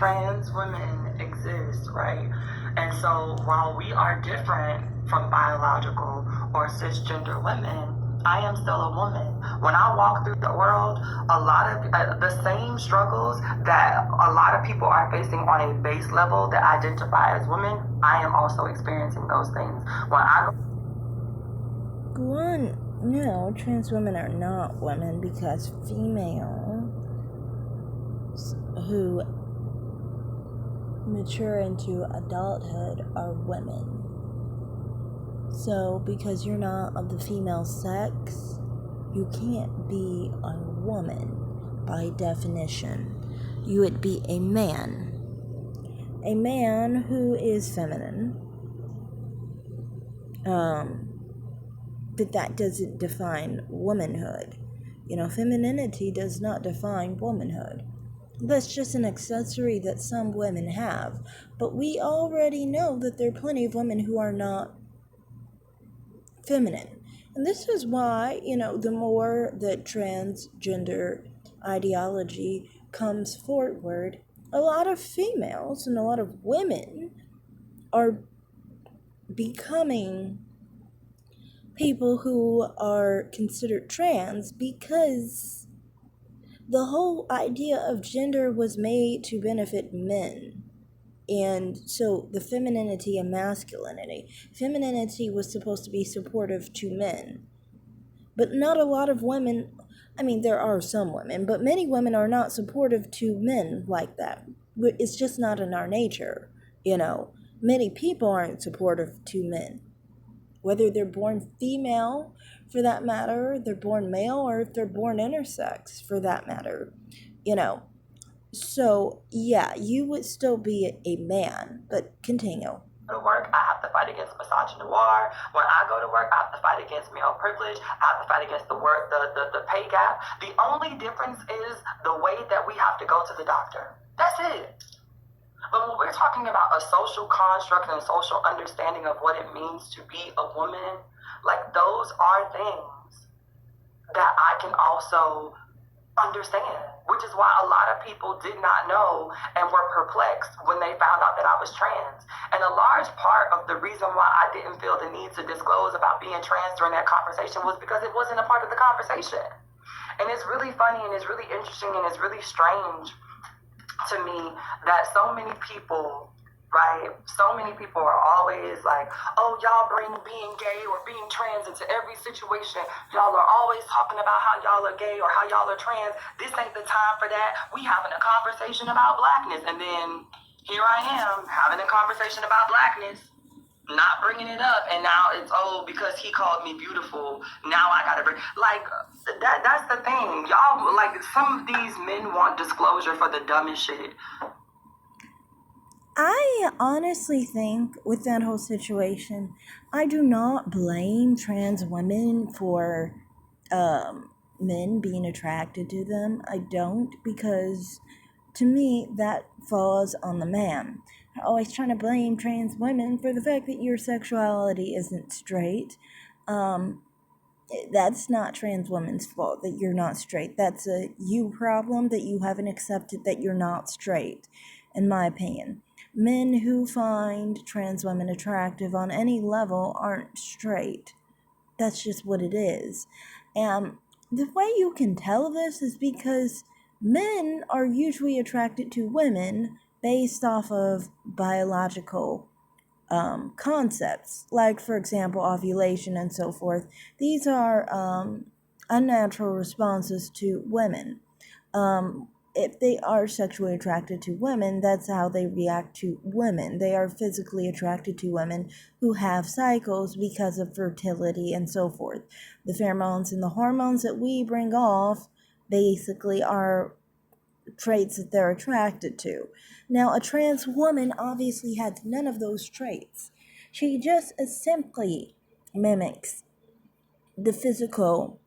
trans women exist, right? And so while we are different from biological or cisgender women, I am still a woman. When I walk through the world, a lot of the same struggles that a lot of people are facing on a base level that identify as women, I am also experiencing those things. When I go One, no, trans women are not women because females who mature into adulthood are women. So, because you're not of the female sex, you can't be a woman by definition. You would be a man. A man who is feminine. But that doesn't define womanhood. Femininity does not define womanhood. That's just an accessory that some women have. But we already know that there are plenty of women who are not feminine. And this is why, the more that transgender ideology comes forward, a lot of females and a lot of women are becoming people who are considered trans because the whole idea of gender was made to benefit men. And so the femininity and masculinity. Femininity was supposed to be supportive to men. But not a lot of women, there are some women, but many women are not supportive to men like that. It's just not in our nature, Many people aren't supportive to men. Whether they're born female, for that matter, they're born male, or if they're born intersex, for that matter, So, yeah, you would still be a man, but continue. to work, I have to fight against misogyny. When I go to work, I have to fight against male privilege. I have to fight against the pay gap. The only difference is the way that we have to go to the doctor. That's it. But when we're talking about a social construct and a social understanding of what it means to be a woman, like those are things that I can also understand, which is why a lot of people did not know and were perplexed when they found out that I was trans. And a large part of the reason why I didn't feel the need to disclose about being trans during that conversation was because it wasn't a part of the conversation. And it's really funny and it's really interesting and it's really strange to me that so many people, right? So many people are always like, oh, y'all bring being gay or being trans into every situation. Y'all are always talking about how y'all are gay or how y'all are trans. This ain't the time for that. We having a conversation about blackness. And then here I am having a conversation about blackness, not bringing it up. And now it's, because he called me beautiful, now I gotta bring, that's the thing. Y'all, some of these men want disclosure for the dumbest shit. I honestly think with that whole situation, I do not blame trans women for men being attracted to them. I don't, because to me that falls on the man. I'm always trying to blame trans women for the fact that your sexuality isn't straight. That's not trans women's fault that you're not straight. That's a you problem that you haven't accepted that you're not straight, in my opinion. Men who find trans women attractive on any level aren't straight. That's just what it is. And the way you can tell this is because men are usually attracted to women based off of biological concepts, like, for example, ovulation and so forth. These are unnatural responses to women. If they are sexually attracted to women, that's how they react to women. They are physically attracted to women who have cycles because of fertility and so forth. The pheromones and the hormones that we bring off basically are traits that they're attracted to. Now, a trans woman obviously has none of those traits. She just simply mimics the physical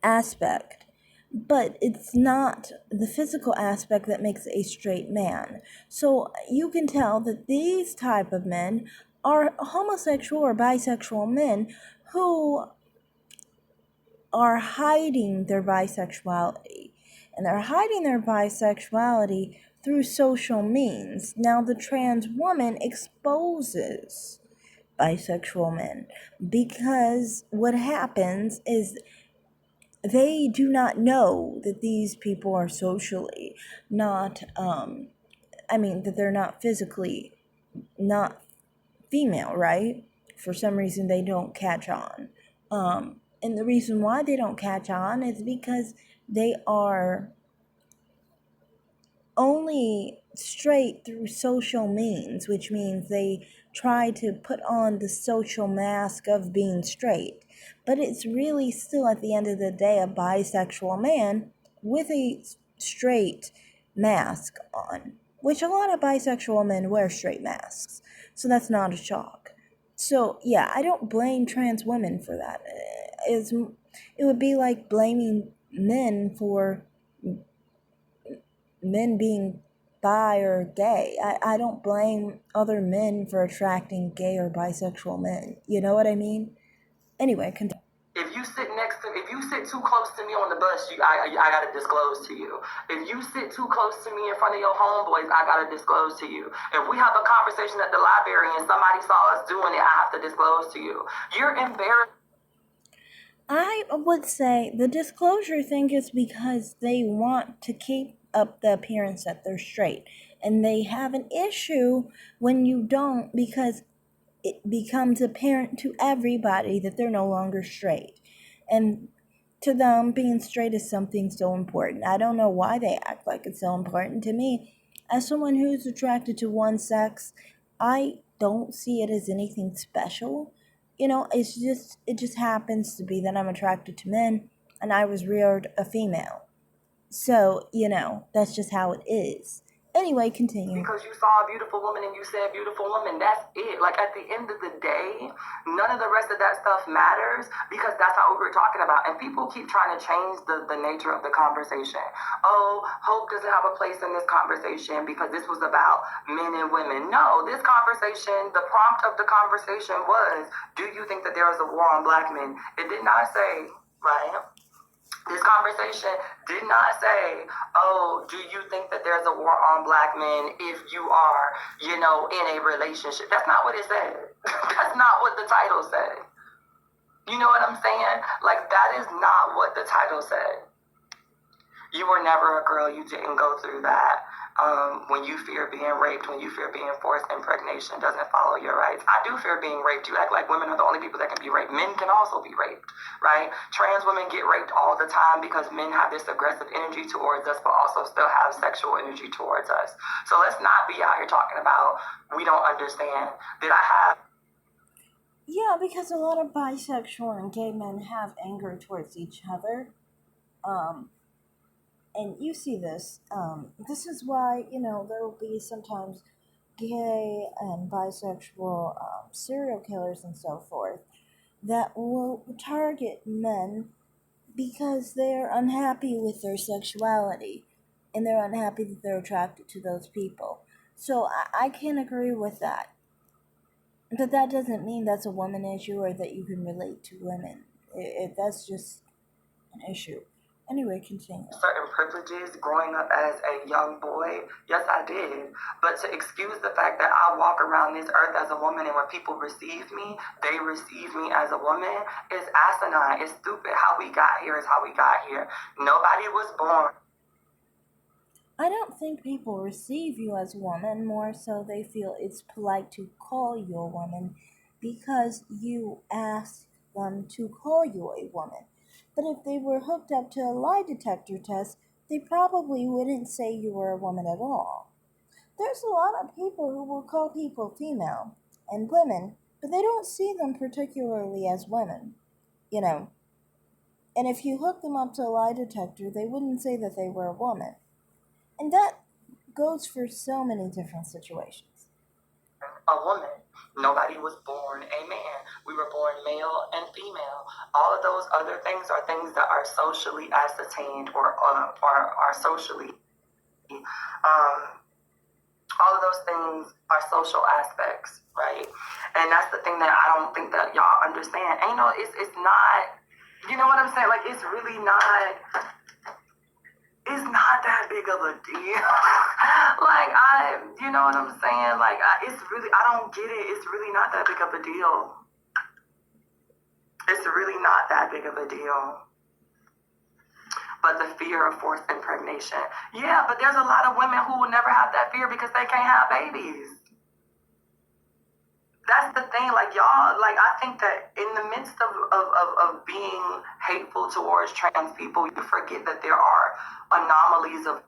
aspect, but it's not the physical aspect that makes a straight man. So you can tell that these type of men are homosexual or bisexual men who are hiding their bisexuality. And they're hiding their bisexuality through social means. Now, the trans woman exposes bisexual men because what happens is they do not know that these people are socially not, that they're not physically not female, right? For some reason, they don't catch on. And the reason why they don't catch on is because they are only straight through social means, which means they try to put on the social mask of being straight. But it's really still, at the end of the day, a bisexual man with a straight mask on, which a lot of bisexual men wear straight masks. So that's not a shock. So, yeah, I don't blame trans women for that. It would be like blaming men for men being bi or gay. I don't blame other men for attracting gay or bisexual men. You know what I mean? Anyway, continue. If you sit too close to me on the bus, I gotta disclose to you. If you sit too close to me in front of your homeboys, I gotta disclose to you. If we have a conversation at the library and somebody saw us doing it, I have to disclose to you. You're embarrassed. I would say the disclosure thing is because they want to keep up the appearance that they're straight. And they have an issue when you don't, because it becomes apparent to everybody that they're no longer straight. And to them, being straight is something so important. I don't know why they act like it's so important. To me, as someone who's attracted to one sex, I don't see it as anything special. It just happens to be that I'm attracted to men and I was reared a female. So, that's just how it is. Anyway, continue. Because you saw a beautiful woman and you said beautiful woman, that's it. Like, at the end of the day, none of the rest of that stuff matters, because that's not what we're talking about. And people keep trying to change the nature of the conversation. Oh, hope doesn't have a place in this conversation because this was about men and women. No, this conversation, the prompt of the conversation was, do you think that there is a war on black men? It did not say, right? This conversation did not say, oh, do you think that there's a war on black men if you are, in a relationship? That's not what it said. That's not what the title said. You know what I'm saying? Like, that is not what the title said. You were never a girl. You didn't go through that. When you fear being raped, when you fear being forced impregnation, doesn't follow your rights. I do fear being raped. You act like women are the only people that can be raped. Men can also be raped, right? Trans women get raped all the time because men have this aggressive energy towards us, but also still have sexual energy towards us. So let's not be out here talking about we don't understand. Yeah, because a lot of bisexual and gay men have anger towards each other. And you see this. This is why, there will be sometimes gay and bisexual serial killers and so forth that will target men because they're unhappy with their sexuality and they're unhappy that they're attracted to those people. So I can agree with that. But that doesn't mean that's a woman issue or that you can relate to women. That's just an issue. Anyway, continue. Certain privileges growing up as a young boy. Yes, I did. But to excuse the fact that I walk around this earth as a woman and when people receive me, they receive me as a woman is asinine. It's stupid. How we got here is how we got here. Nobody was born. I don't think people receive you as a woman, more so they feel it's polite to call you a woman because you ask them to call you a woman. But if they were hooked up to a lie detector test, they probably wouldn't say you were a woman at all. There's a lot of people who will call people female and women, but they don't see them particularly as women, And if you hook them up to a lie detector, they wouldn't say that they were a woman. And that goes for so many different situations. A woman. Nobody was born a man. We were born male and female. All of those other things are things that are socially ascertained or are socially. All of those things are social aspects, right? And that's the thing that I don't think that y'all understand. And it's not. You know what I'm saying? Like, it's really not. It's not that big of a deal. you know what I'm saying? Like, it's really, I don't get it. It's really not that big of a deal. It's really not that big of a deal. But the fear of forced impregnation. Yeah, but there's a lot of women who will never have that fear because they can't have babies. That's the thing, like y'all, like I think that in the midst of being hateful towards trans people, you forget that there are anomalies of.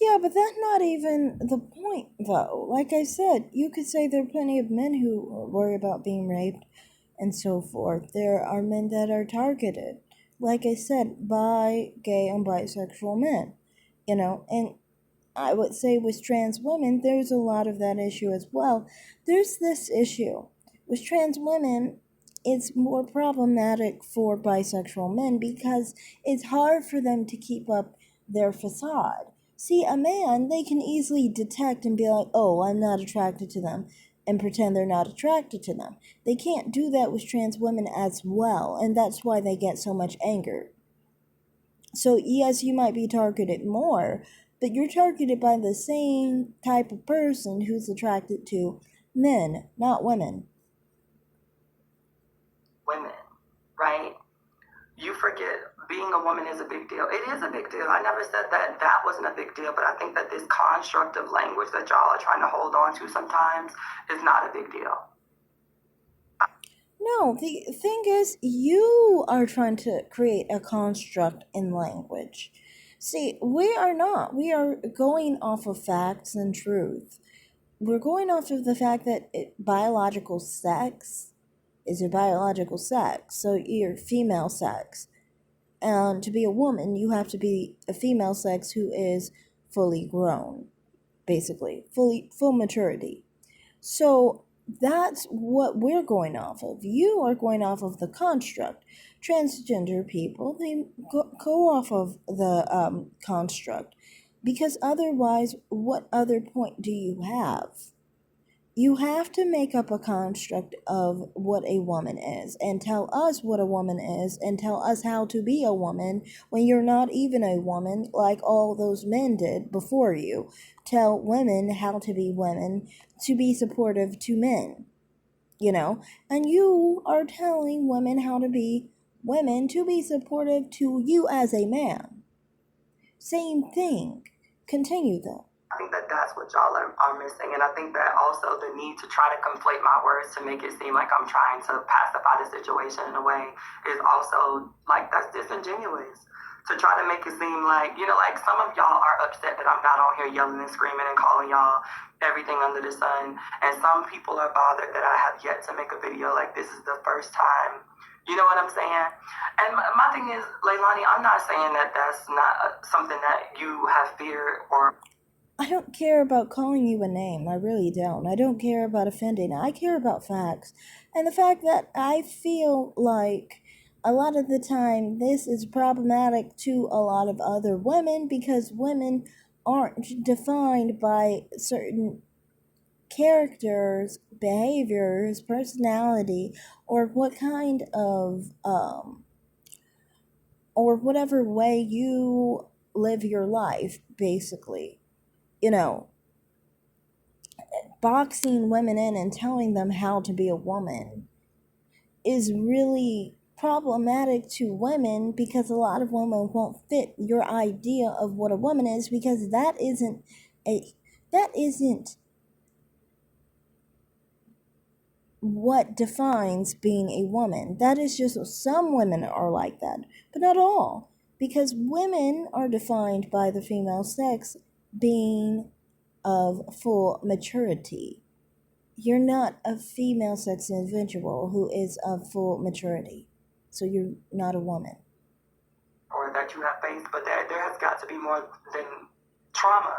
Yeah, but that's not even the point, though. Like I said, you could say there are plenty of men who worry about being raped and so forth. There are men that are targeted, like I said, by gay and bisexual men, and I would say with trans women, there's a lot of that issue as well. There's this issue with trans women. It's more problematic for bisexual men because it's hard for them to keep up their facade. See, a man, they can easily detect and be like, oh, I'm not attracted to them, and pretend they're not attracted to them. They can't do that with trans women as well, and that's why they get so much anger. So, yes, you might be targeted more, but you're targeted by the same type of person who's attracted to men, not women. Women, right? You forget being a woman is a big deal. It is a big deal. I never said that that wasn't a big deal, but I think that this construct of language that y'all are trying to hold on to sometimes is not a big deal. No, the thing is, you are trying to create a construct in language. See, we are not. We are going off of facts and truth. We're going off of the fact that biological sex is your biological sex, so your female sex. And to be a woman, you have to be a female sex who is fully grown, basically, full maturity. So that's what we're going off of. You are going off of the construct. Transgender people, they go off of the construct, because otherwise, what other point do you have? You have to make up a construct of what a woman is and tell us what a woman is and tell us how to be a woman when you're not even a woman, like all those men did before you. Tell women how to be women, to be supportive to men, and you are telling women how to be women to be supportive to you as a man. Same thing. Continue though. I think that that's what y'all are missing. And I think that also the need to try to conflate my words to make it seem like I'm trying to pacify the situation in a way is also like that's disingenuous. To try to make it seem like, like some of y'all are upset that I'm not on here yelling and screaming and calling y'all everything under the sun. And some people are bothered that I have yet to make a video like this is the first time. You know what I'm saying? And my thing is, Leilani, I'm not saying that that's not something that you have fear or. I don't care about calling you a name. I really don't. I don't care about offending. I care about facts. And the fact that I feel like a lot of the time this is problematic to a lot of other women because women aren't defined by certain characters, behaviors, personality, or what kind of, or whatever way you live your life, basically. You know, boxing women in and telling them how to be a woman is really problematic to women because a lot of women won't fit your idea of what a woman is because that isn't what defines being a woman. That is just some women are like that, but not all, because women are defined by the female sex being of full maturity. You're not a female sex individual who is of full maturity. So you're not a woman. Or that you have faced, but there has got to be more than trauma.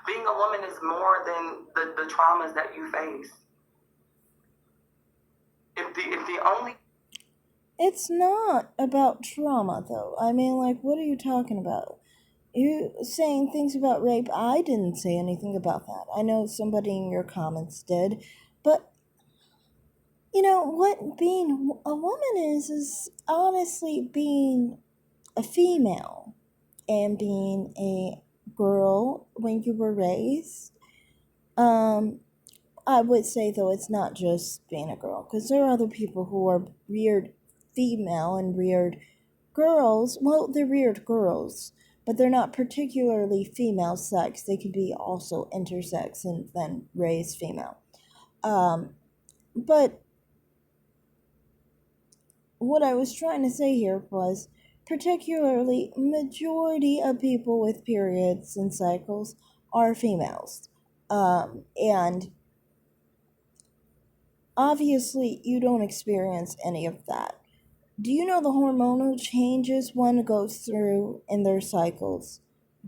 Being a woman is more than the traumas that you face. If the only. It's not about trauma, though. I mean, like, what are you talking about? You saying things about rape. I didn't say anything about that. I know somebody in your comments did, but what being a woman is honestly being a female and being a girl when you were raised I would say, though, it's not just being a girl, because there are other people who are reared female and reared girls. Well, they're reared girls, but they're not particularly female sex. They could be also intersex and then raised female. But what I was trying to say here was, particularly, majority of people with periods and cycles are females. And obviously, you don't experience any of that. Do you know the hormonal changes one goes through in their cycles?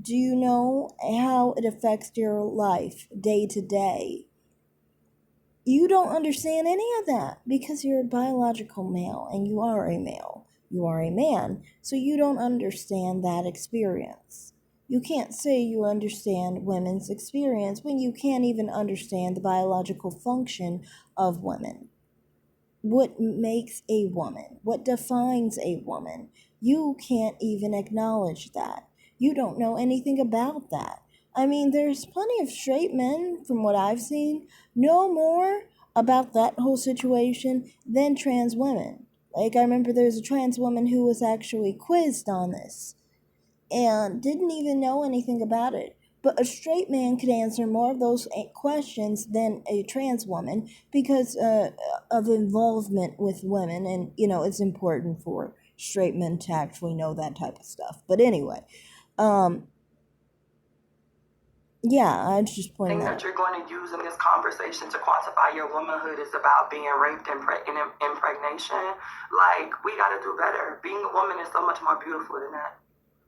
Do you know how it affects your life day to day? You don't understand any of that because you're a biological male and you are a male. You are a man, so you don't understand that experience. You can't say you understand women's experience when you can't even understand the biological function of women. What makes a woman? What defines a woman? You can't even acknowledge that. You don't know anything about that. I mean, there's plenty of straight men, from what I've seen, know more about that whole situation than trans women. Like, I remember there was a trans woman who was actually quizzed on this and didn't even know anything about it. But a straight man could answer more of those questions than a trans woman because of involvement with women. And, it's important for straight men to actually know that type of stuff. But anyway, yeah, I was just pointing Thing that that out. you're going to use in this conversation to quantify your womanhood is about being raped and impregnation. Like, we got to do better. Being a woman is so much more beautiful than that.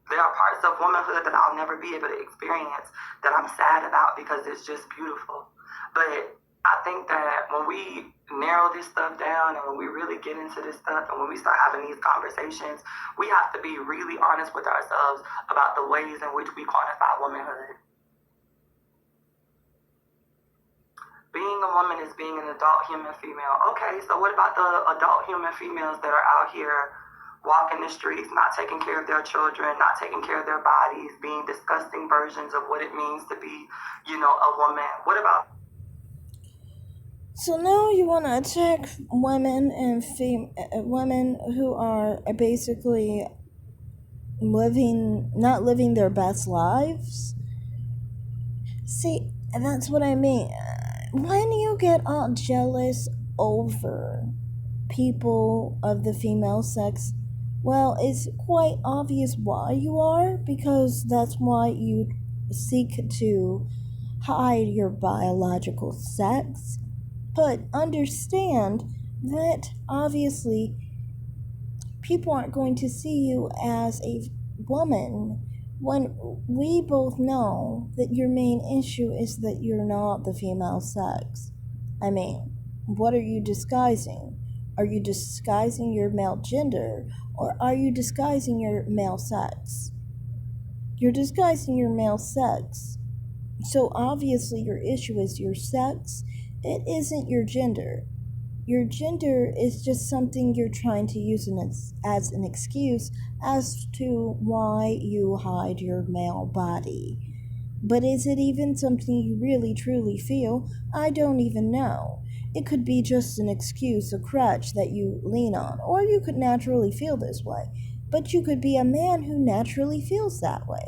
There are parts of womanhood that I'll never be able to experience that I'm sad about because it's just beautiful. But I think that when we narrow this stuff down and when we really get into this stuff and when we start having these conversations, we have to be really honest with ourselves about the ways in which we quantify womanhood. Being a woman is being an adult human female. Okay, so what about the adult human females that are out here walking the streets, not taking care of their children, not taking care of their bodies, being disgusting versions of what it means to be, a woman? What about? So now you want to attack women and women who are basically not living their best lives. See, that's what I mean. When you get all jealous over people of the female sex, well, it's quite obvious why you are, because that's why you seek to hide your biological sex. But understand that obviously people aren't going to see you as a woman when we both know that your main issue is that you're not the female sex. I mean, what are you disguising? Are you disguising your male gender or are you disguising your male sex? You're disguising your male sex. So obviously your issue is your sex. It isn't your gender. Your gender is just something you're trying to use as an excuse as to why you hide your male body. But is it even something you really truly feel? I don't even know. It could be just an excuse, a crutch that you lean on, or you could naturally feel this way. But you could be a man who naturally feels that way.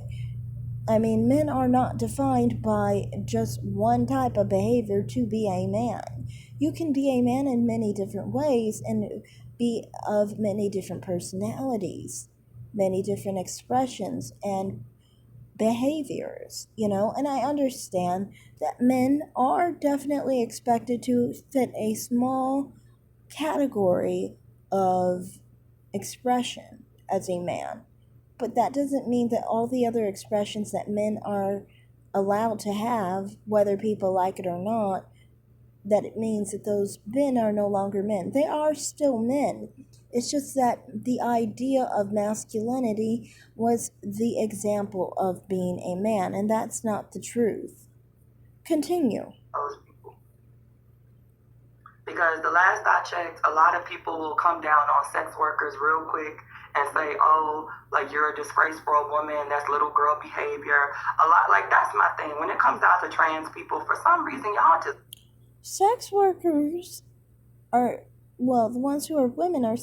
I mean, men are not defined by just one type of behavior to be a man. You can be a man in many different ways and be of many different personalities, many different expressions and behaviors, and I understand that men are definitely expected to fit a small category of expression as a man. But that doesn't mean that all the other expressions that men are allowed to have, whether people like it or not, that it means that those men are no longer men. They are still men. It's just that the idea of masculinity was the example of being a man, and that's not the truth. Continue. Those people. Because the last I checked, a lot of people will come down on sex workers real quick and say, oh, like you're a disgrace for a woman, that's little girl behavior. A lot, like that's my thing. When it comes down to trans people, for some reason, y'all just sex workers are, well, the ones who are women are